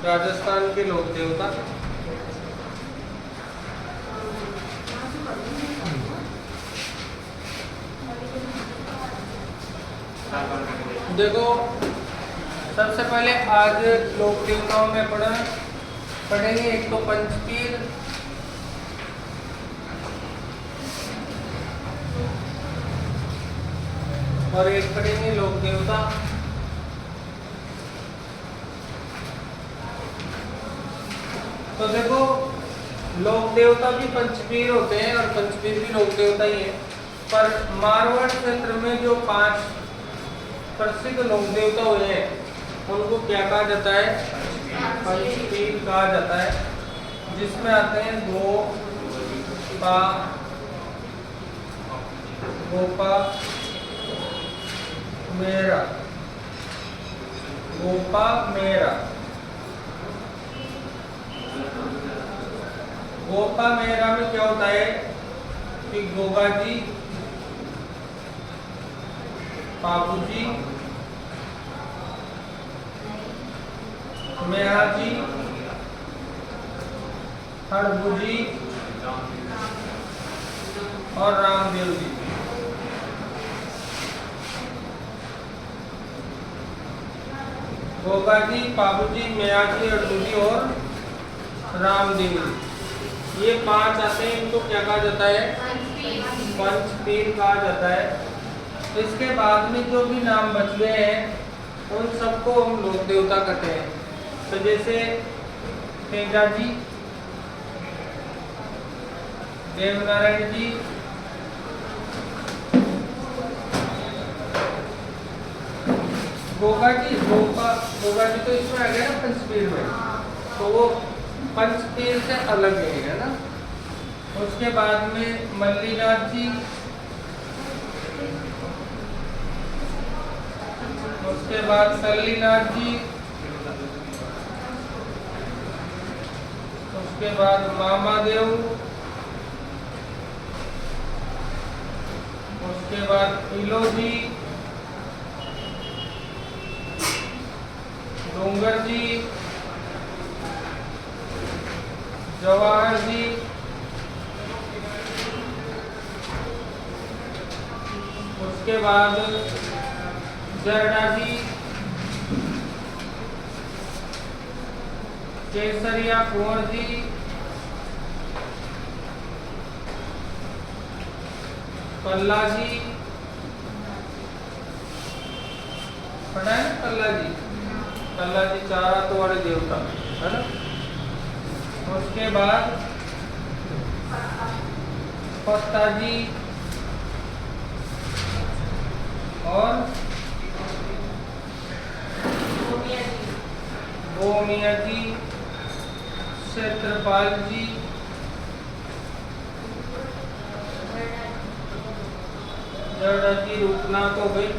राजस्थान के लोक देवता। देखो सबसे पहले आज लोक देवताओं में पढ़ेंगे एक तो पंचपीर, और एक पढ़ेंगे लोक देवता। तो देखो लोक देवता भी पंचपीर होते हैं और पंचपीर भी लोक देवता ही है, पर मारवाड़ क्षेत्र में जो 5 प्रसिद्ध लोक देवता हुए हैं उनको क्या कहा जाता है? पंचपीर कहा जाता है, जिसमें आते हैं गोपा, मेरा, गोपा मेरा। गोपा मेरा में क्या होता है कि गोगा जी, बाबू जी, मेहा जी, हड़बू जी और रामदेव जी। गोगा जी, बाबू जी, मेहा जी, हड़बू जी और रामदेव जी, ये 5 आते हैं। इनको क्या कहा जाता है? पंचपीर कहा जाता है। इसके बाद में जो भी नाम बच गए हैं उन सबको हम लोक देवता कहते हैं। तो जैसे तेजा जी, देवनारायण जी, गोगा जी, गोगा जी तो इसमें आ गया ना पंचपीर में, तो वो पंचपीर से अलग है ना। उसके बाद में मल्लीनाथ जी, उसके बाद सल्लीनाथ जी, उसके बाद मामादेव, उसके बाद इलो जी, डोंगर जी, जवाहर जी, उसके बाद जरडा जी, केसरिया कुंवर जी, कल्ला जी, पढ़ा है ना कल्ला जी? कल्ला जी 4 हाथों वाले देवता है ना। उसके बाद पत्ता जी और गोमिया जी, क्षेत्रपाल जी, जड़ा जी, रूपनाथ हो गई,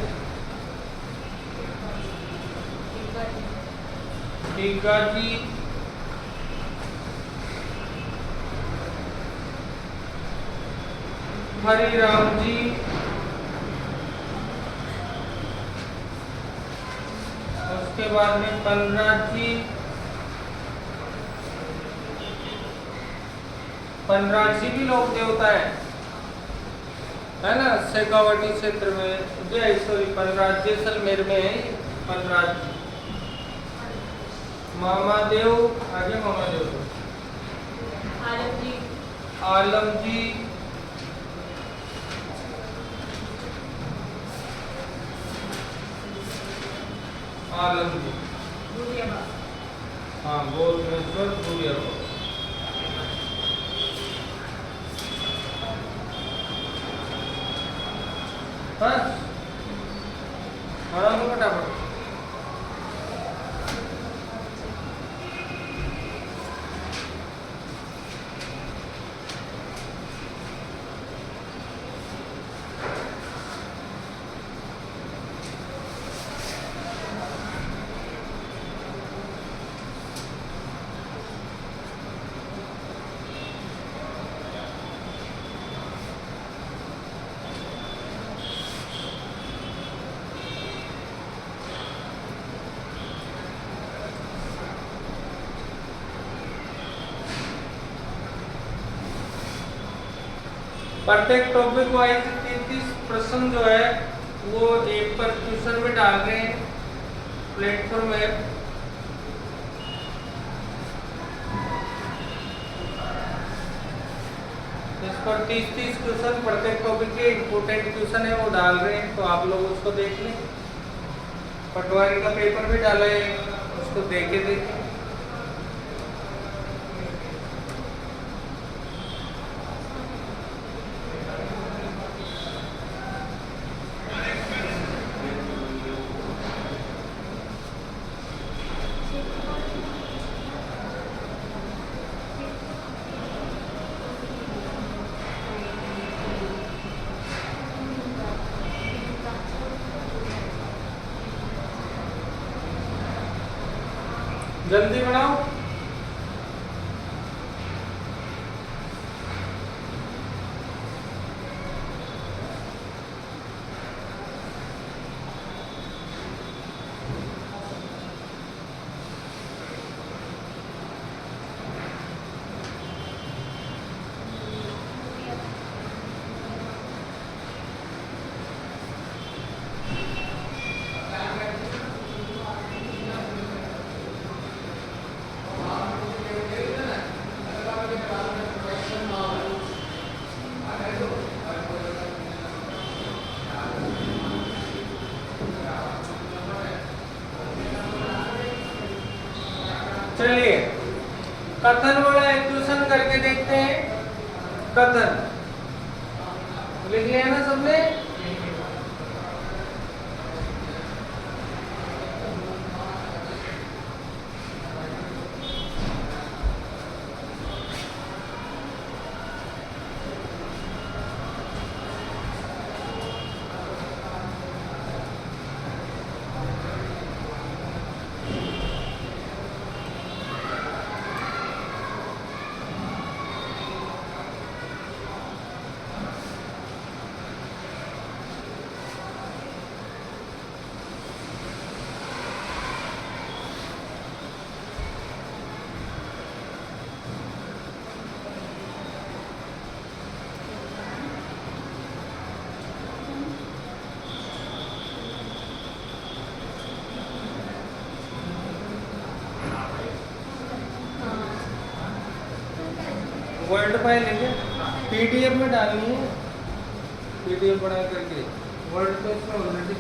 टीका जी, हरि राम जी, उसके बाद में पन्नाथ जी, पन्नाथ जी भी लोक देवता है ना। शेखावाटी क्षेत्र में, सॉरी पन्नाथ जैसलमेर में है पन्नाथ जी। मामादेव, आगे मामादेव, आलम जी, आलम जी, हाँ गोलमेश्वर भूरिया। बस बड़ा फटाफट। प्रत्येक टॉपिक वाइज 33 प्रश्न जो है वो एक पर क्वेश्चन में डाल रहे हैं प्लेटफॉर्म ऐप। इस पर 30 क्वेश्चन प्रत्येक टॉपिक के इम्पोर्टेंट क्वेश्चन है वो डाल रहे हैं, तो आप लोग उसको देख लें। पटवारी का पेपर भी डाला है, उसको देखे देखें। जल्दी बनाओ। चलिए कथन वाला एक क्वेश्चन करके देखते हैं। कथन लिख लिया ना सबने? वर्ड फाइल है क्या? पीडीएफ में डालनी है, पीडीएफ बना करके। वर्ड तो इसमें ऑलरेडी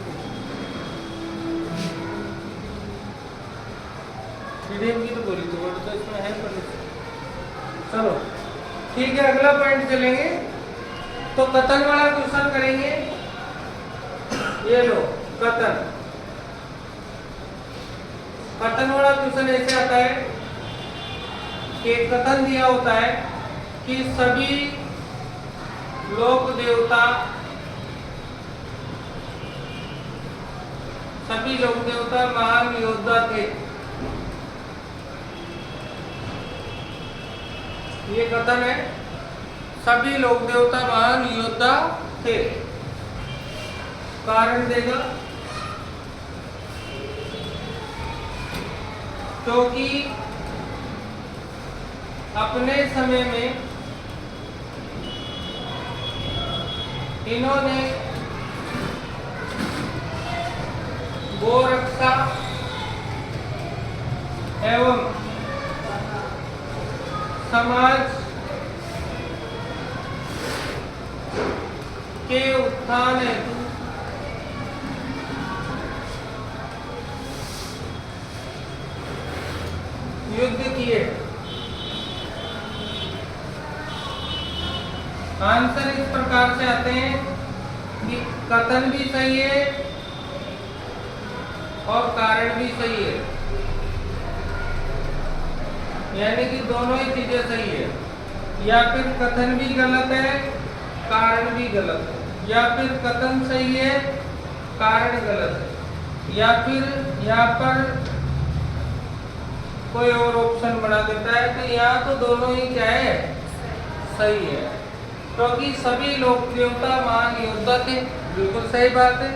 पीडीएफ की तो बोली थी, वर्ड तो इसमें है पर। चलो ठीक है, अगला पॉइंट चलेंगे। तो कथन वाला क्वेश्चन करेंगे। ये लो कथन। कथन वाला क्वेश्चन ऐसे आता है कि कथन दिया होता है कि सभी लोक देवता महान योद्धा थे। ये कथन है, सभी लोक देवता महान योद्धा थे। कारण देगा क्योंकि अपने समय में इन्होंने गोरक्षा एवं समाज के उत्थान हेतु युद्ध किए। आंसर इस प्रकार से आते हैं कि कथन भी सही है और कारण भी सही है, यानी कि दोनों ही चीजें सही है। या फिर कथन भी गलत है, कारण भी गलत है, या फिर कथन सही है, कारण गलत है, या फिर यहाँ पर कोई और ऑप्शन बना देता है। तो यहाँ तो दोनों ही क्या है, सही है, क्योंकि सभी लोक देवता महान योद्धा थे। बिल्कुल सही बात है।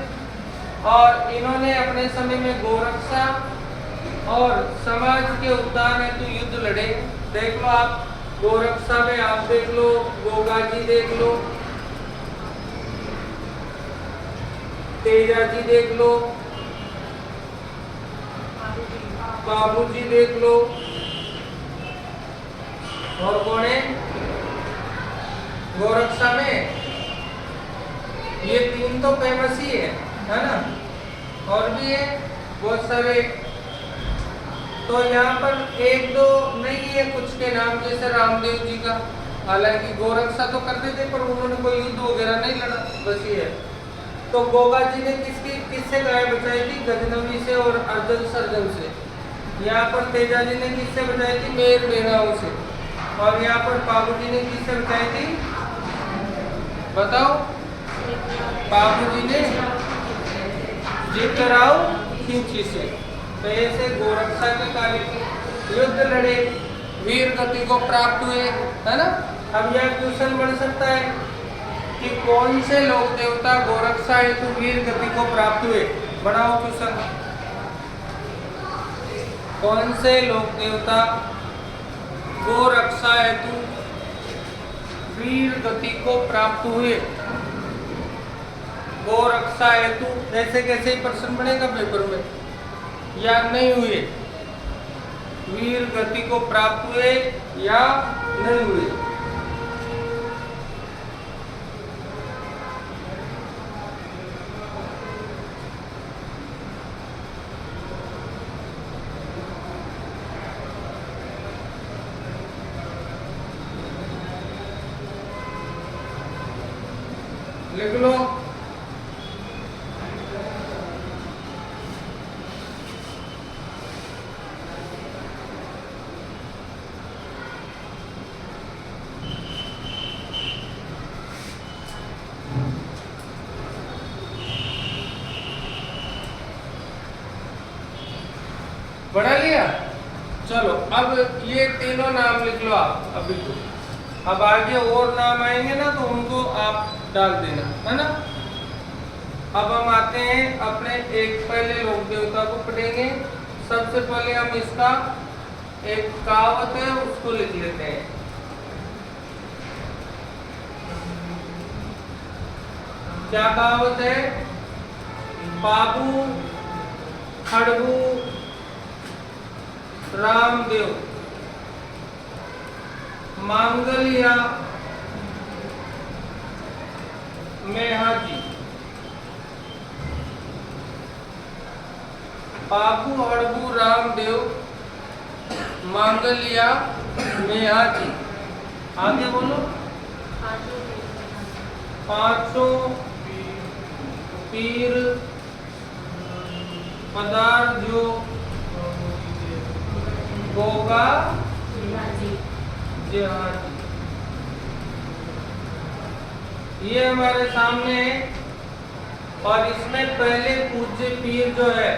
और इन्होंने अपने समय में गोरक्षा और समाज के उत्थान हेतु युद्ध लड़े। देख लो आप, गोरक्षा में आप देख लो, गोगा जी देख लो, तेजा जी देख लो, बाबू जी देख लो, और कौन है गोरक्षा में, ये तीन तो फेमस ही है ना, और भी है बहुत सारे। तो यहाँ पर एक दो नहीं है, कुछ के नाम जैसे रामदेव जी का, हालांकि गोरक्षा तो करते थे पर उन्होंने कोई युद्ध वगैरह नहीं लड़ा, बस ये है। तो गोगा जी ने किससे गाय बचाई थी? गजनवी से और अर्जुन सर्जन से। यहाँ पर तेजा जी ने किससे बचाई थी? मेर मेघाओं से। और यहाँ पर बाबू जी ने किससे बचाई थी? बताओ। बाबू जी ने जीतराव खिंची से। तो ऐसे गोरक्षा के कार्य की युद्ध लड़े, वीर गति को प्राप्त हुए, है ना। अब यह क्वेश्चन बन सकता है कि कौन से लोक देवता गोरक्षा हेतु वीर गति को प्राप्त हुए? बनाओ क्वेश्चन। कौन से लोक देवता गोरक्षा हेतु वीर गति को प्राप्त हुए? गोरक्षा हेतु ऐसे कैसे ही प्रश्न बनेगा पेपर में, या नहीं हुए, वीर गति को प्राप्त हुए या नहीं हुए। लिख लो। पढ़ा लिया? चलो अब ये तीनों नाम लिख लो आप अभी तो। अब आगे और नाम आएंगे ना तो उनको आप डाल देना, है ना। अब हम आते हैं अपने एक पहले लोक देवता को पढ़ेंगे। सबसे पहले हम इसका एक कहावत है उसको लिख लेते हैं। क्या कहावत है? बाबू खड़गू रामदेव मांगलिया मेहाजी। बाबू हड़बू रामदेव मांगलिया मेहाजी। आगे बोलो। पांचों पीर पदार्थ जो गोगा जी। हाँ जी, ये हमारे सामने है। और इसमें पहले पूज्य पीर जो है,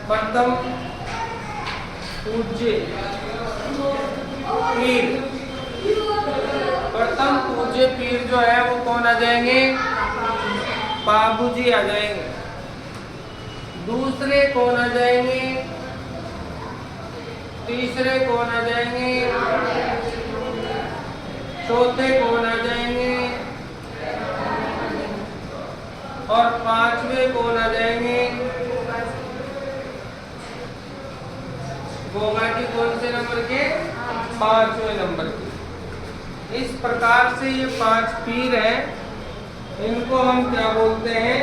प्रथम पूज्य पीर, प्रथम पूज्य पीर जो है वो कौन आ जाएंगे? बाबू जी आ जाएंगे। दूसरे कौन आ जाएंगे? तीसरे कौन आ जाएंगे? चौथे कौन आ जाएंगे? और पांचवे कौन आ जाएंगे? गोगा जी कौन से नंबर के? पांचवें नंबर के। इस प्रकार से ये पांच पीर हैं, इनको हम क्या बोलते हैं?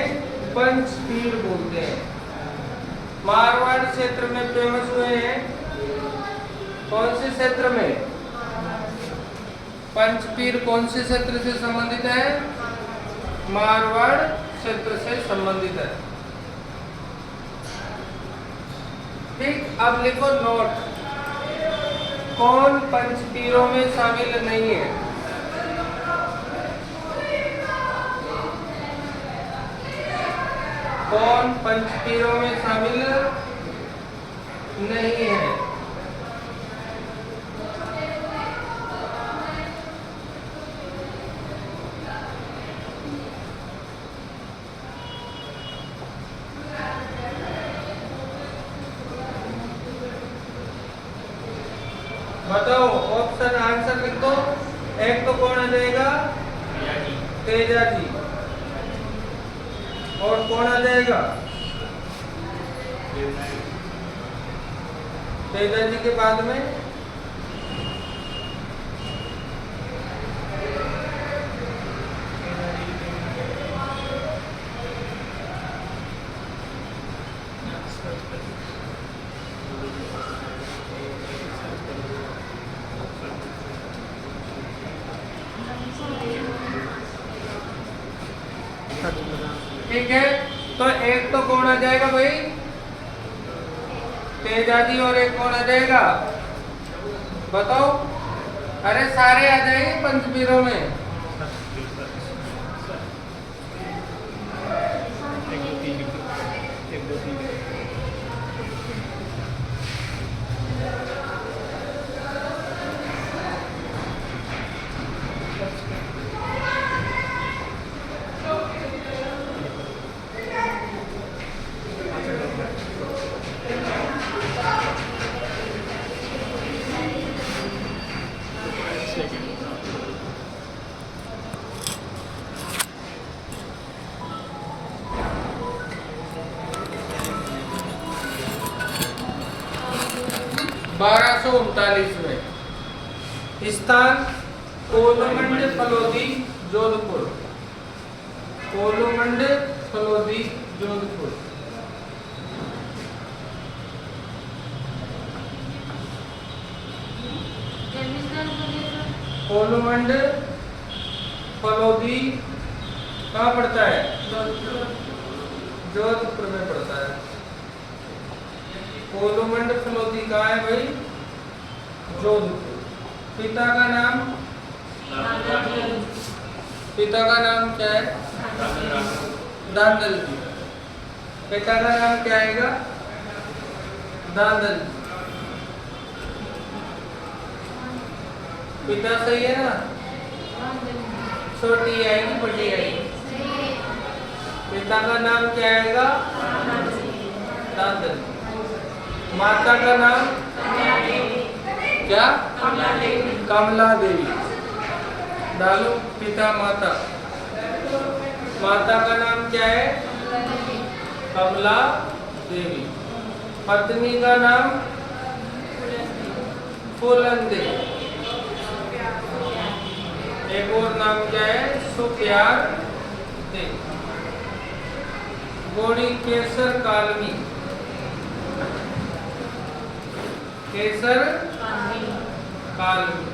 पंच पीर बोलते हैं। मारवाड़ क्षेत्र में फेमस हुए हैं। कौन से क्षेत्र में? पंचपीर कौन से क्षेत्र से संबंधित है? मारवाड़ क्षेत्र से संबंधित है। ठीक, अब लिखो नोट। कौन पंचपीरों में शामिल नहीं है? कौन पंचपीरों में शामिल नहीं है? बताओ, ऑप्शन आंसर लिख दो। एक तो कौन आ जाएगा? तेजा जी। और कौन आ जाएगा? तेजा जी के बाद में ठीक है। तो एक तो कौन आ जाएगा भाई? तेजा जी। और एक कौन आ जाएगा बताओ? अरे सारे आ जाएंगे पंचवीरों में। में स्थान कोलमंड फलोदी जोधपुर। कोलमंड फलोदी जोधपुर। कोलमंड फलोदी कहाँ पड़ता है? जोधपुर में पड़ता है। कोलमंड फलोदी कहाँ है भाई? जोधपुर। पिता का नाम? पिता का नाम क्या है? दांदल जी। पिता का नाम क्या आएगा? दांदल। पिता सही है ना? छोटी आएगी बड़ी आएगी? पिता का नाम क्या आएगा? दांदल। माता का नाम क्या? कमला देवी। डालो पिता माता। माता का नाम क्या है? कमला देवी। पत्नी का नाम? फूलन देवी। एक और नाम क्या है? सुप्यार देवी। गोड़ी केसर कालनी। केसर कालनी।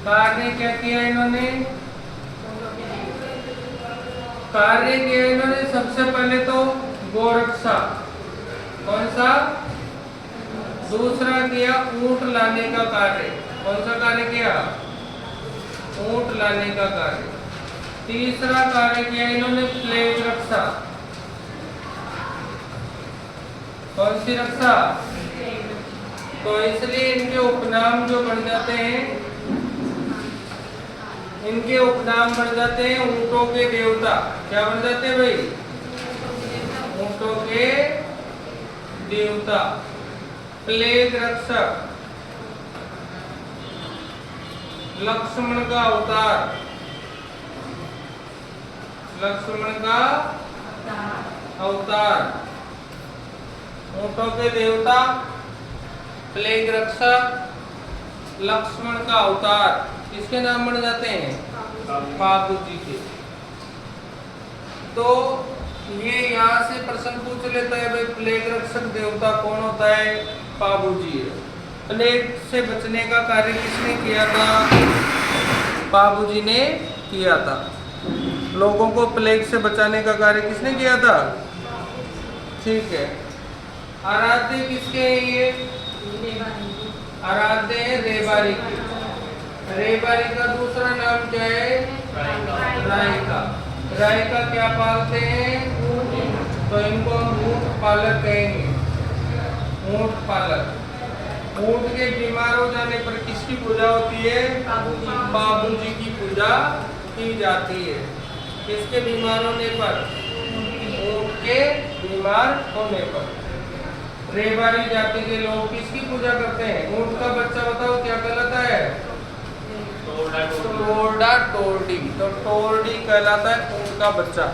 कार्य क्या किया इन्होंने? कार्य किया इन्होंने सबसे पहले तो गोरक्षा। कौन सा? दूसरा किया ऊंट लाने का कार्य। कौन सा कार्य किया? ऊंट लाने का कार्य। तीसरा कार्य किया इन्होंने प्लेग रक्षा। कौन सी रक्षा? तो इसलिए इनके उपनाम जो बन जाते हैं, इनके उपनाम बन जाते हैं ऊंटों के देवता। क्या बन जाते हैं भाई? ऊंटों के देवता। प्लेग रक्षक, लक्ष्मण का अवतार। लक्ष्मण का अवतार। ऊंटों के देवता, प्लेग रक्षक, लक्ष्मण का अवतार। किसके नाम बन जाते हैं? बाबू जी के। तो ये यहाँ से प्रश्न पूछ लेता है भाई प्लेग रक्षक देवता कौन होता है? बाबू जी है। प्लेग से बचने का कार्य किसने किया था? बाबू जी ने किया था। लोगों को प्लेग से बचाने का कार्य किसने किया था? ठीक है। आराध्य किसके हैं ये? आराध्य है रेबारी की। रेबारी का दूसरा नाम क्या है? रायका। रायका क्या पालते हैं? तो इनको हम ऊंट पालक कहेंगे। ऊंट पालक। ऊंट के बीमार हो जाने पर किसकी पूजा होती है? बाबू जी की पूजा की जाती है। किसके बीमार होने पर? ऊंट के बीमार होने पर। रेबारी जाति के लोग किसकी पूजा करते हैं? ऊंट का बच्चा बताओ क्या कहलाता है? टोरडा टोरडी। तो टोरडी कहलाता है ऊंट का बच्चा।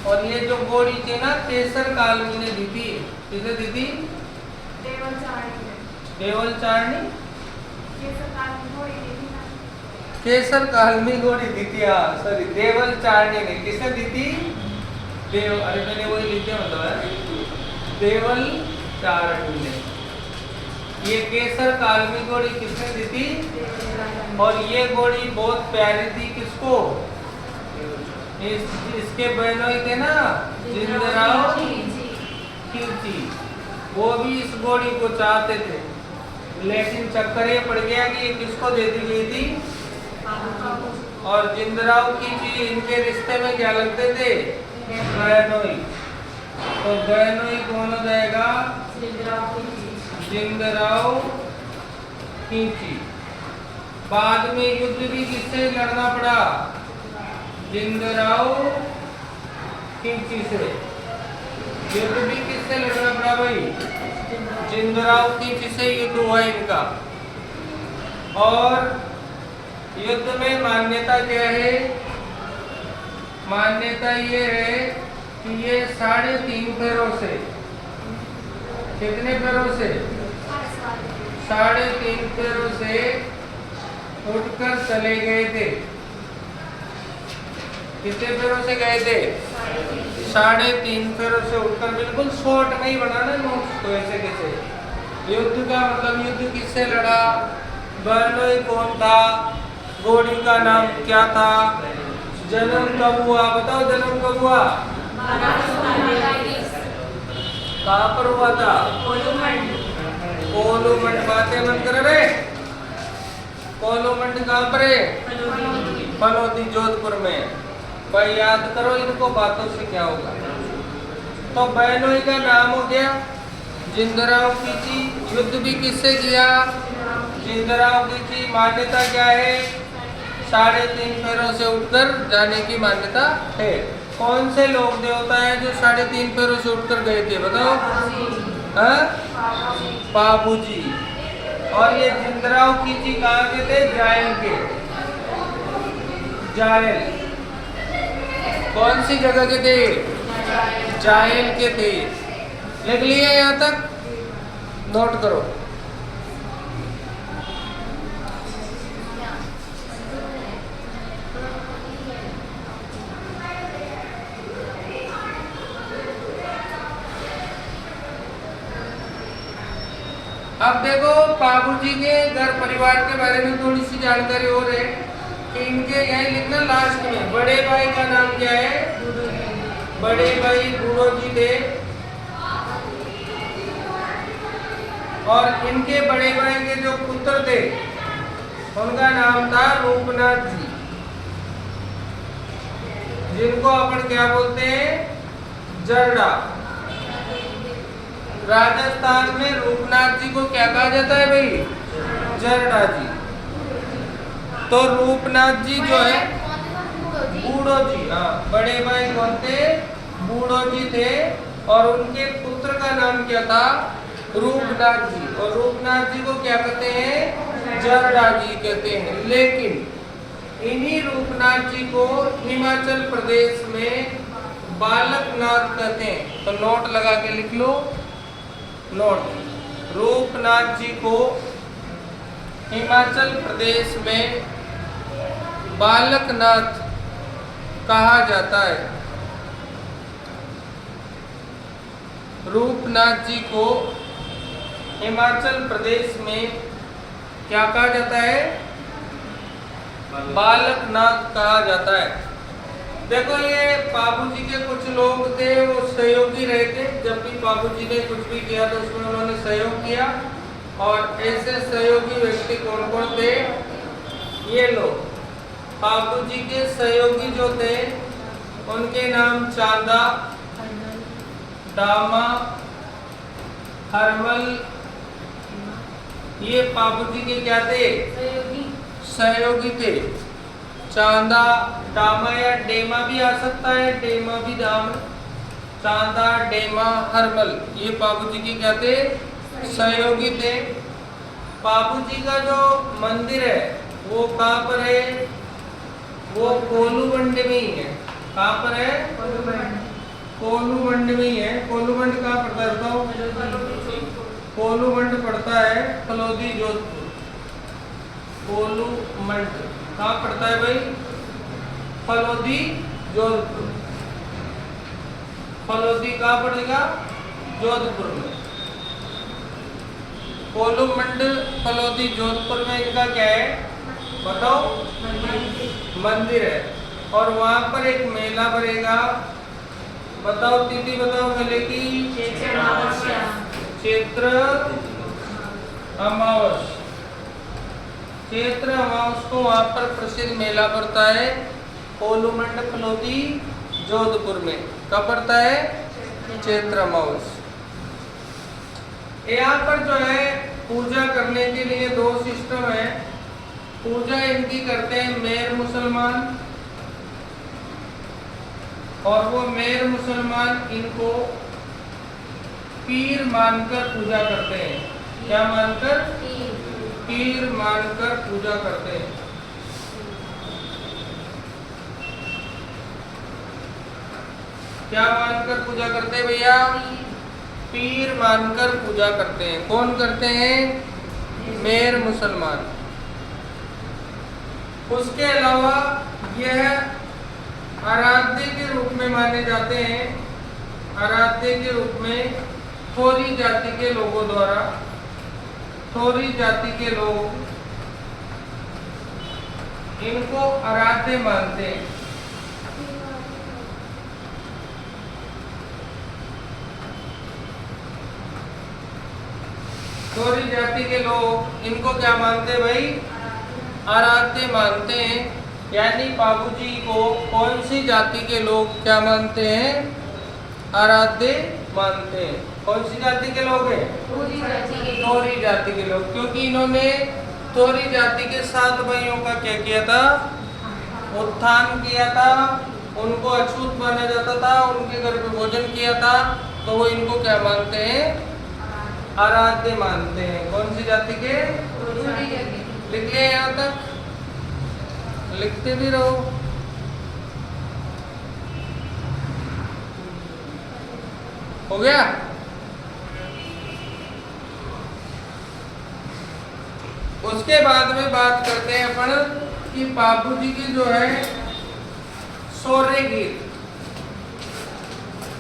और ये जो घोड़ी थी ना केसर कालमी ने दी थी। किसे दी थी? देवल चारणी केसर कालमी घोड़ी दी थी। हाँ सॉरी, देवल चारणी ने किसे दी थी? देव, अरे मैंने वही लिखे मतलब है, देवल चारणी ने। ये केसर कालमी घोड़ी किसने दी थी? और ये घोड़ी बहुत प्यारी थी किसको? इसके बहनोई थे ना जिंदराव खिलची, वो भी इस घोड़ी को चाहते थे, लेकिन चक्कर ये पड़ गया कि ये किसको दे दी गई थी? और जिंदराव खिलची इनके रिश्ते में क्या लगते थे? बहनोई। तो बहनोई कौन हो जाएगा? जिंदराव खिलची। बाद में युद्ध भी किससे लड़ना पड़ा? जिंदराव खिलची से। युद्ध भी किससे लड़ना पड़ा भाई? जिंदराव खिलची से युद्ध हुआ इनका। और युद्ध में मान्यता क्या है? मान्यता ये है कि ये 3.5 पैरों से, कितने पैरों से? 3.5 पैरों से उठकर चले गए थे। कितने पैरों से गए थे? 3.5 पैरों से उठकर। बिल्कुल शॉर्ट में ही बनाना नोट्स तो ऐसे कैसे। युद्ध का मतलब युद्ध किससे लड़ा? बहनोई कौन था? घोड़ी का नाम क्या था? जन्म कब हुआ? बताओ जन्म कब हुआ? कहाँ पर हुआ था? कोलूमंड। बातें मत कर रे। कोलूमंड कहाँ पर है? फलोदी, जोधपुर में। भाई याद करो इनको, बातों से क्या होगा। तो बहनोई का नाम हो गया जिंदराव खिलची। युद्ध भी किससे किया? जिंदराव खिलची। मान्यता क्या है? 3.5 पैरों से उठकर जाने की मान्यता है। कौन से लोग देवता हैं जो 3.5 पैरों से उठकर गए थे? बताओ। बाबूजी। और ये जिंदराव खिलची कहाँ के थे? जायल के। जायल कौन सी जगह के थे? जायल के थे। लिख लिया यहाँ तक? नोट करो। अब देखो बाबूजी के घर परिवार के बारे में थोड़ी सी जानकारी और है कि इनके यही लिखना लास्ट में। बड़े भाई का नाम क्या है? बड़े भाई बूढ़ो जी थे। और इनके बड़े भाई के जो पुत्र थे उनका नाम था रूपनाथ जी, जिनको अपन क्या बोलते हैं? जरडा। राजस्थान में रूपनाथ जी को क्या कहा जाता है भाई? जरडा जी। तो रूपनाथ जी जो है बूढ़ो जी। हाँ, बड़े भाई कौन थे? बूढ़ो जी थे। और उनके पुत्र का नाम क्या था? रूपनाथ जी। और रूपनाथ जी को क्या कहते हैं? जरडा जी कहते हैं। लेकिन इन्हीं रूपनाथ जी को हिमाचल प्रदेश में बालकनाथ कहते हैं। तो नोट लगा के लिख लो। नोट। रूपनाथ जी को हिमाचल प्रदेश में बालकनाथ कहा जाता है। रूपनाथ जी को हिमाचल प्रदेश में क्या कहा जाता है? बालकनाथ कहा जाता है। देखो ये बाबूजी के कुछ लोग थे, वो सहयोगी रहे थे। जब भी बाबूजी ने कुछ भी किया तो उसमें उन्होंने सहयोग किया। और ऐसे सहयोगी व्यक्ति कौन कौन थे? ये लोग बाबूजी के सहयोगी जो थे उनके नाम चांदा, डामा, हरमल। ये बाबूजी के क्या थे? सहयोगी थे। चांदा, डामा या डेमा भी आ सकता है। डेमा भी दाम। चांदा, डेमा, हरमल ये बाबूजी के क्या थे? सहयोगी थे। बाबूजी का जो मंदिर है वो कहाँ पर है? वो कोलूमंडी में ही है। कहाँ पर है? कोलूमंड में ही है। कोलूमंड कहाँ पड़ता है बताओ? कोलूमंड पड़ता है फलोदी जोधपुर। कोलूमंड कहाँ पड़ता है भाई? फलोदी जोधपुर। फलोदी कहाँ पड़ेगा? जोधपुर में। कोलूमंड फलोदी जोधपुर में इनका क्या है बताओ? मंदिर है। और वहां पर एक मेला भरेगा। बताओ तिथि बताओ मेले की? चैत्र अमावस। चैत्र अमावस को वहां पर प्रसिद्ध मेला पड़ता है कोलूमंड फलोदी जोधपुर में। कब पड़ता है? चैत्र अमावस। यहाँ पर जो है पूजा करने के लिए दो सिस्टम है। पूजा इनकी करते हैं मेर मुसलमान, और वो मेर मुसलमान इनको पीर मानकर पूजा करते हैं। क्या मानकर? पीर मानकर पूजा करते हैं। क्या मानकर पूजा करते हैं भैया? पीर मानकर पूजा करते हैं। कौन करते हैं? मेर मुसलमान। उसके अलावा यह आराध्य के रूप में माने जाते हैं। आराध्य के रूप में थोरी जाति के लोगों द्वारा, थोरी जाति के लोग इनको आराध्य मानते हैं। थोरी जाति के लोग इनको क्या मानते हैं भाई? आराध्य मानते हैं। यानी बाबूजी को कौन सी जाति के लोग क्या मानते हैं? आराध्य मानते हैं। कौन सी जाति के लोग हैं? थोरी जाति के लोग। क्योंकि इन्होंने थोरी जाति के 7 भाइयों का क्या किया था? उत्थान किया था। उनको अछूत माना जाता था, उनके घर पे भोजन किया था, तो वो इनको क्या मानते हैं? आराध्य मानते हैं। कौन सी जाति के? लिख लिया यहाँ तक? लिखते भी रहो। हो गया? उसके बाद में बात करते हैं अपन कि बाबूजी की जो है शौर्य गीत।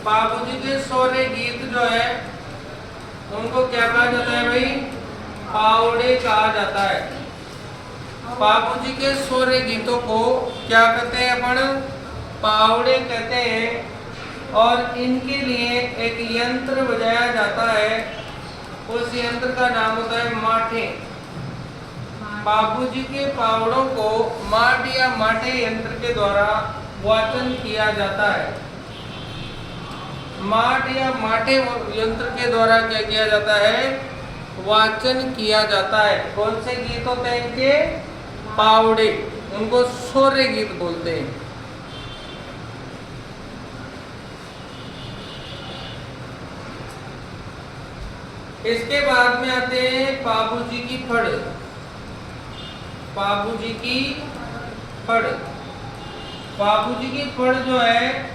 बाबूजी के शौर्य गीत जो है उनको क्या कहा जाता है भाई? पावड़े कहा जाता है। बाबूजी के शौर्य गीतों को क्या कहते हैं अपन? पावड़े कहते हैं। और इनके लिए एक यंत्र बजाया जाता है। उस यंत्र का नाम होता है माठे। बाबूजी के पावड़ों को माठ या माठे यंत्र के द्वारा वाचन किया जाता है। माठ या माठे यंत्र के द्वारा क्या किया जाता है? वाचन किया जाता है। कौन से गीत होते हैं इनके? पावड़े। उनको शौर्य गीत बोलते हैं। इसके बाद में आते हैं बाबूजी की फड़। बाबूजी की फड़। बाबूजी की फड़ जो है,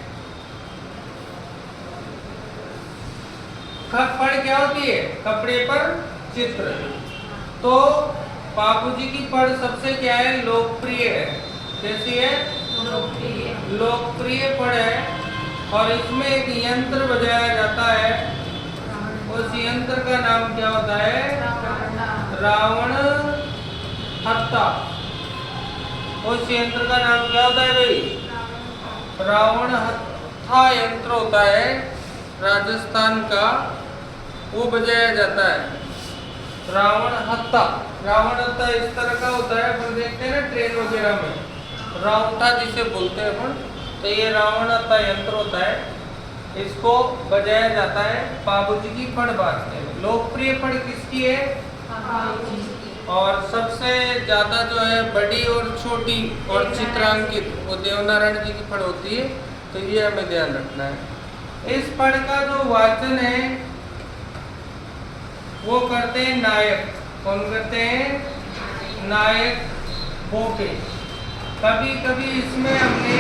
फड़ क्या होती है? कपड़े पर चित्र। तो बाबूजी की फड़ सबसे क्या है? लोकप्रिय है। कैसी है? लोकप्रिय फड़ है। और इसमें एक यंत्र बजाया जाता है। उस यंत्र का नाम क्या होता है? रावण हत्था। उस यंत्र का नाम क्या होता है भाई? रावण हत्था यंत्र होता है राजस्थान का, वो बजाया जाता है। रावण हत्था। रावण हत्था इस तरह का होता है, अपन देखते हैं ना ट्रेन वगैरह में, रावठा जिसे बोलते हैं अपन, तो ये रावण हत्था यंत्र होता है। इसको बजाया जाता है बाबूजी की फड़ बाजते हैं। लोकप्रिय फड़ किसकी है? और सबसे ज्यादा जो है बड़ी और छोटी और चित्रांकित वो देवनारायण जी की फड़ होती है। तो ये हमें ध्यान रखना है। इस फड़ का जो वाचन है वो करते हैं नायक। कौन करते हैं? नायक भोपे। कभी कभी इसमें हमने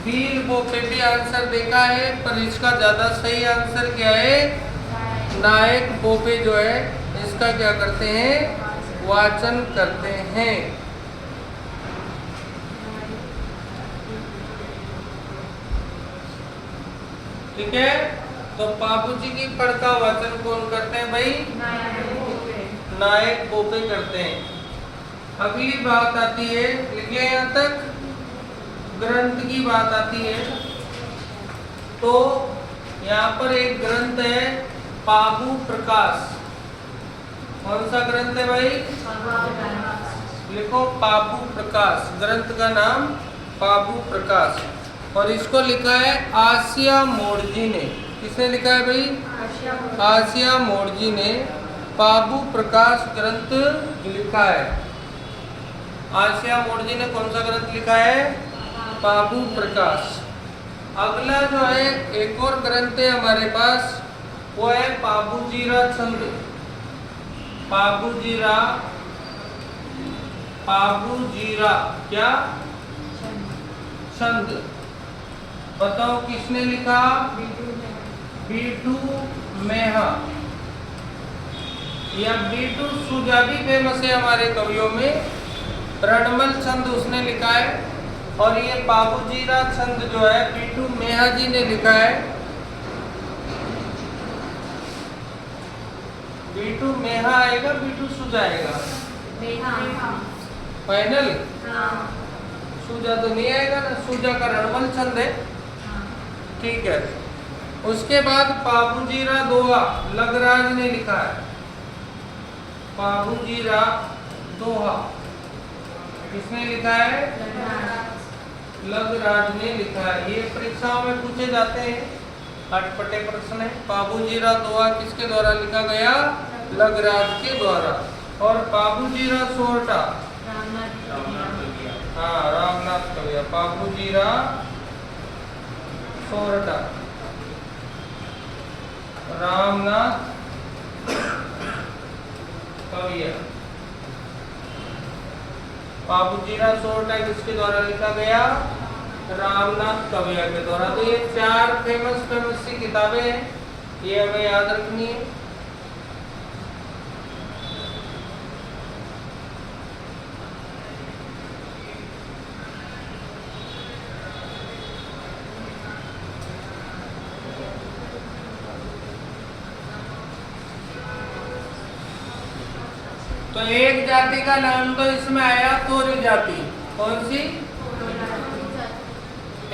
वीर बोपे भी आंसर देखा है, पर इसका ज्यादा सही आंसर क्या है? नायक बोपे जो है इसका क्या करते हैं? वाचन करते हैं। ठीक है, तो बाबूजी की पढ़ का वाचन कौन करते हैं भाई? नायक बोपे करते हैं। अगली बात आती है, लिखिए यहाँ तक, ग्रंथ की बात आती है। तो यहाँ पर एक ग्रंथ है पाबू प्रकाश। कौन सा ग्रंथ है भाई? लिखो पाबू प्रकाश, ग्रंथ का नाम पाबू प्रकाश। और इसको लिखा है आसिया मोड़जी ने। किसने लिखा है भाई? आसिया मोड़जी ने पाबू प्रकाश ग्रंथ लिखा है। आसिया मोड़जी ने कौन सा ग्रंथ लिखा है? पाबू प्रकाश। अगला जो है एक और ग्रंथ है हमारे पास, वो है पाबूजीरा छंद। पाबूजीरा क्या? छंद। बताओ किसने लिखा? बीटू मेहा या बीटू सुजा भी फेमस है हमारे कवियों में। रणमल छंद उसने लिखा है, और ये पाबूजीरा छंद जो है बीटू मेहा जी ने लिखा है। बीटू मेहा आएगा, बीटू सुजा आएगा? फाइनल? सुजा तो नहीं आएगा ना, सुजा का रणमल छंद है। ठीक है, उसके बाद पाबूजीरा दोहा लगराज ने लिखा है। पाबूजीरा दोहा किसने लिखा है? लगराज ने लिखा है। ये परीक्षाओं में पूछे जाते हैं, अटपटे प्रश्न है। पाबूजीरा दोहा किसके द्वारा लिखा गया? लगराज के द्वारा। और पाबूजीरा सोरठा, हाँ रामनाथ कविया। पाबूजीरा सोरठा रामनाथ कविया। पाबूजीरा सोरठा किसके द्वारा लिखा गया? रामनाथ कविया के द्वारा। तो ये चार फेमस सी किताबें हैं, ये हमें याद रखनी है। तो एक जाति का नाम तो इसमें आया तोरी जाति। कौन सी?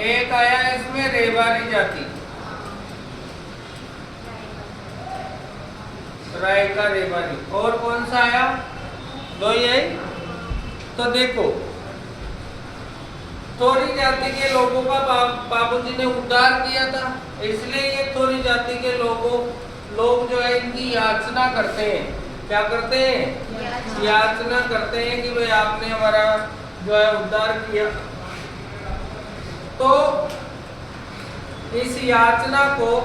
एक आया इसमें रेवारी जाति, रायका रेवारी। और कौन सा आया? दो यही। तो देखो, तोरी जाति के लोगों का बाबूजी ने उद्धार किया था, इसलिए ये तोरी जाति के लोग जो है इनकी याचना करते हैं। क्या करते हैं? याचना करते हैं कि भाई आपने हमारा जो है उद्धार किया। तो इस याचना को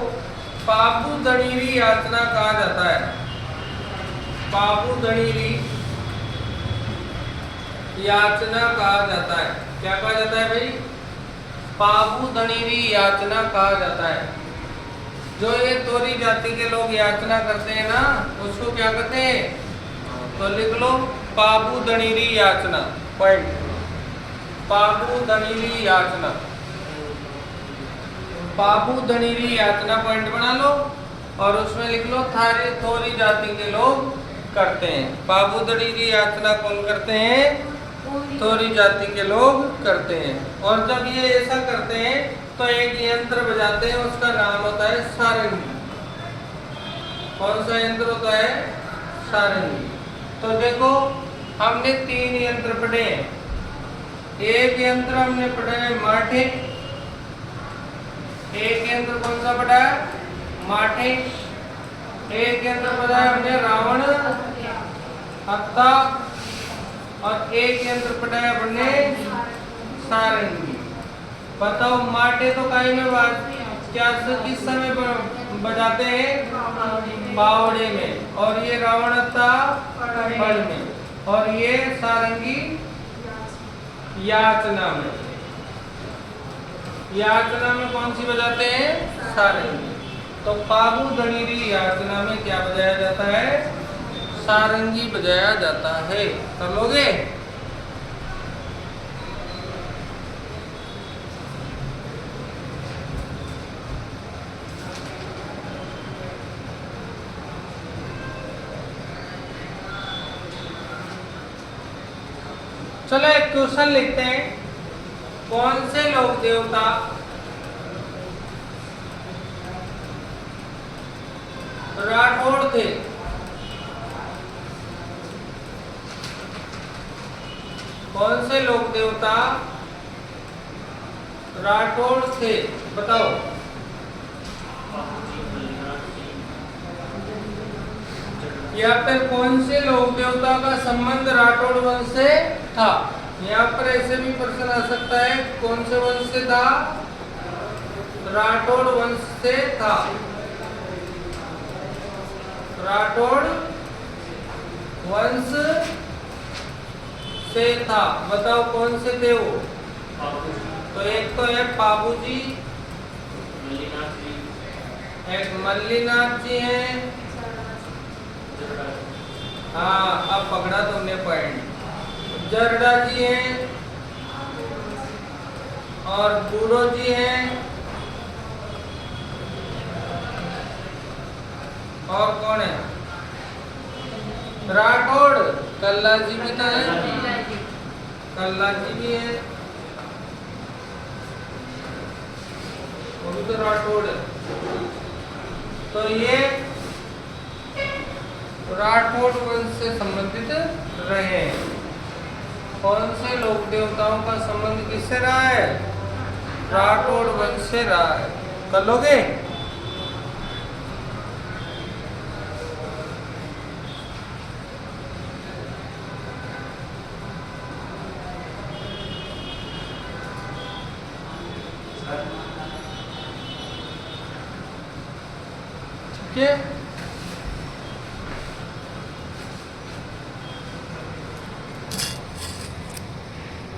पाबू दणीरी याचना कहा जाता है। पाबू दणीरी याचना कहा जाता है। क्या कहा जाता है भाई? पाबू दणीरी याचना कहा जाता है। जो ये तोरी जाति के लोग याचना करते हैं ना, उसको क्या कहते हैं? तो लिख लो पाबू दणीरी याचना। पॉइंट, पाबू दणीरी याचना। पाबू दणीरी याचना पॉइंट बना लो, और उसमें लिख लो थारे तोरी जाति के लोग करते हैं। पाबू दणीरी याचना कौन करते हैं? तोरी जाति के लोग करते हैं। और जब ये ऐसा करते हैं तो एक यंत्र बजाते हैं, उसका नाम होता है सारंगी। कौन सा यंत्र होता है? सारंगी। तो देखो, हमने 3 यंत्र पढ़े हैं। एक यंत्र हमने पढ़ा है माठे। एक यंत्र कौन सा पढ़ा है? माठे। एक यंत्र पढ़ा है हमने रावण हत्ता, और एक यंत्र पढ़ा है हमने सारंगी। बताओ, माटे तो काई में क्या किस समय बजाते हैं? बावड़े में। और ये रावण हत्ता फल में, और ये सारंगी याचना में। याचना में कौन सी बजाते हैं? सारंगी। तो पाबू दणिरी याचना में क्या बजाया जाता है? सारंगी बजाया जाता है। कर लोगे? चलो एक क्वेश्चन लिखते हैं। कौन से लोक देवता राठौड़ थे? कौन से लोक देवता राठौड़ थे? बताओ। या फिर कौन से लोक देवता का संबंध राठौड़ वंश से था? यहाँ पर ऐसे भी प्रश्न आ सकता है, कौन से वंश से था? राठौड़ वंश से था। राठौड़ वंश से था। बताओ कौन से थे वो? तो एक तो है पाबू जी, एक मल्लीनाथ जी हैं। हाँ, अब पकड़ा तुमने पॉइंट। जरडा जी हैं और बूढ़ो जी हैं। और कौन है? राठौड़। कल्ला जी भी तो है। कल्ला जी भी है, वो भी तो राठौड़ है। तो ये राठौड़ वंश से संबंधित रहे हैं। कौन से लोक देवताओं का संबंध किससे रहा है? राठौड़ वंश से रहा है। कर लोगे? ठीक है।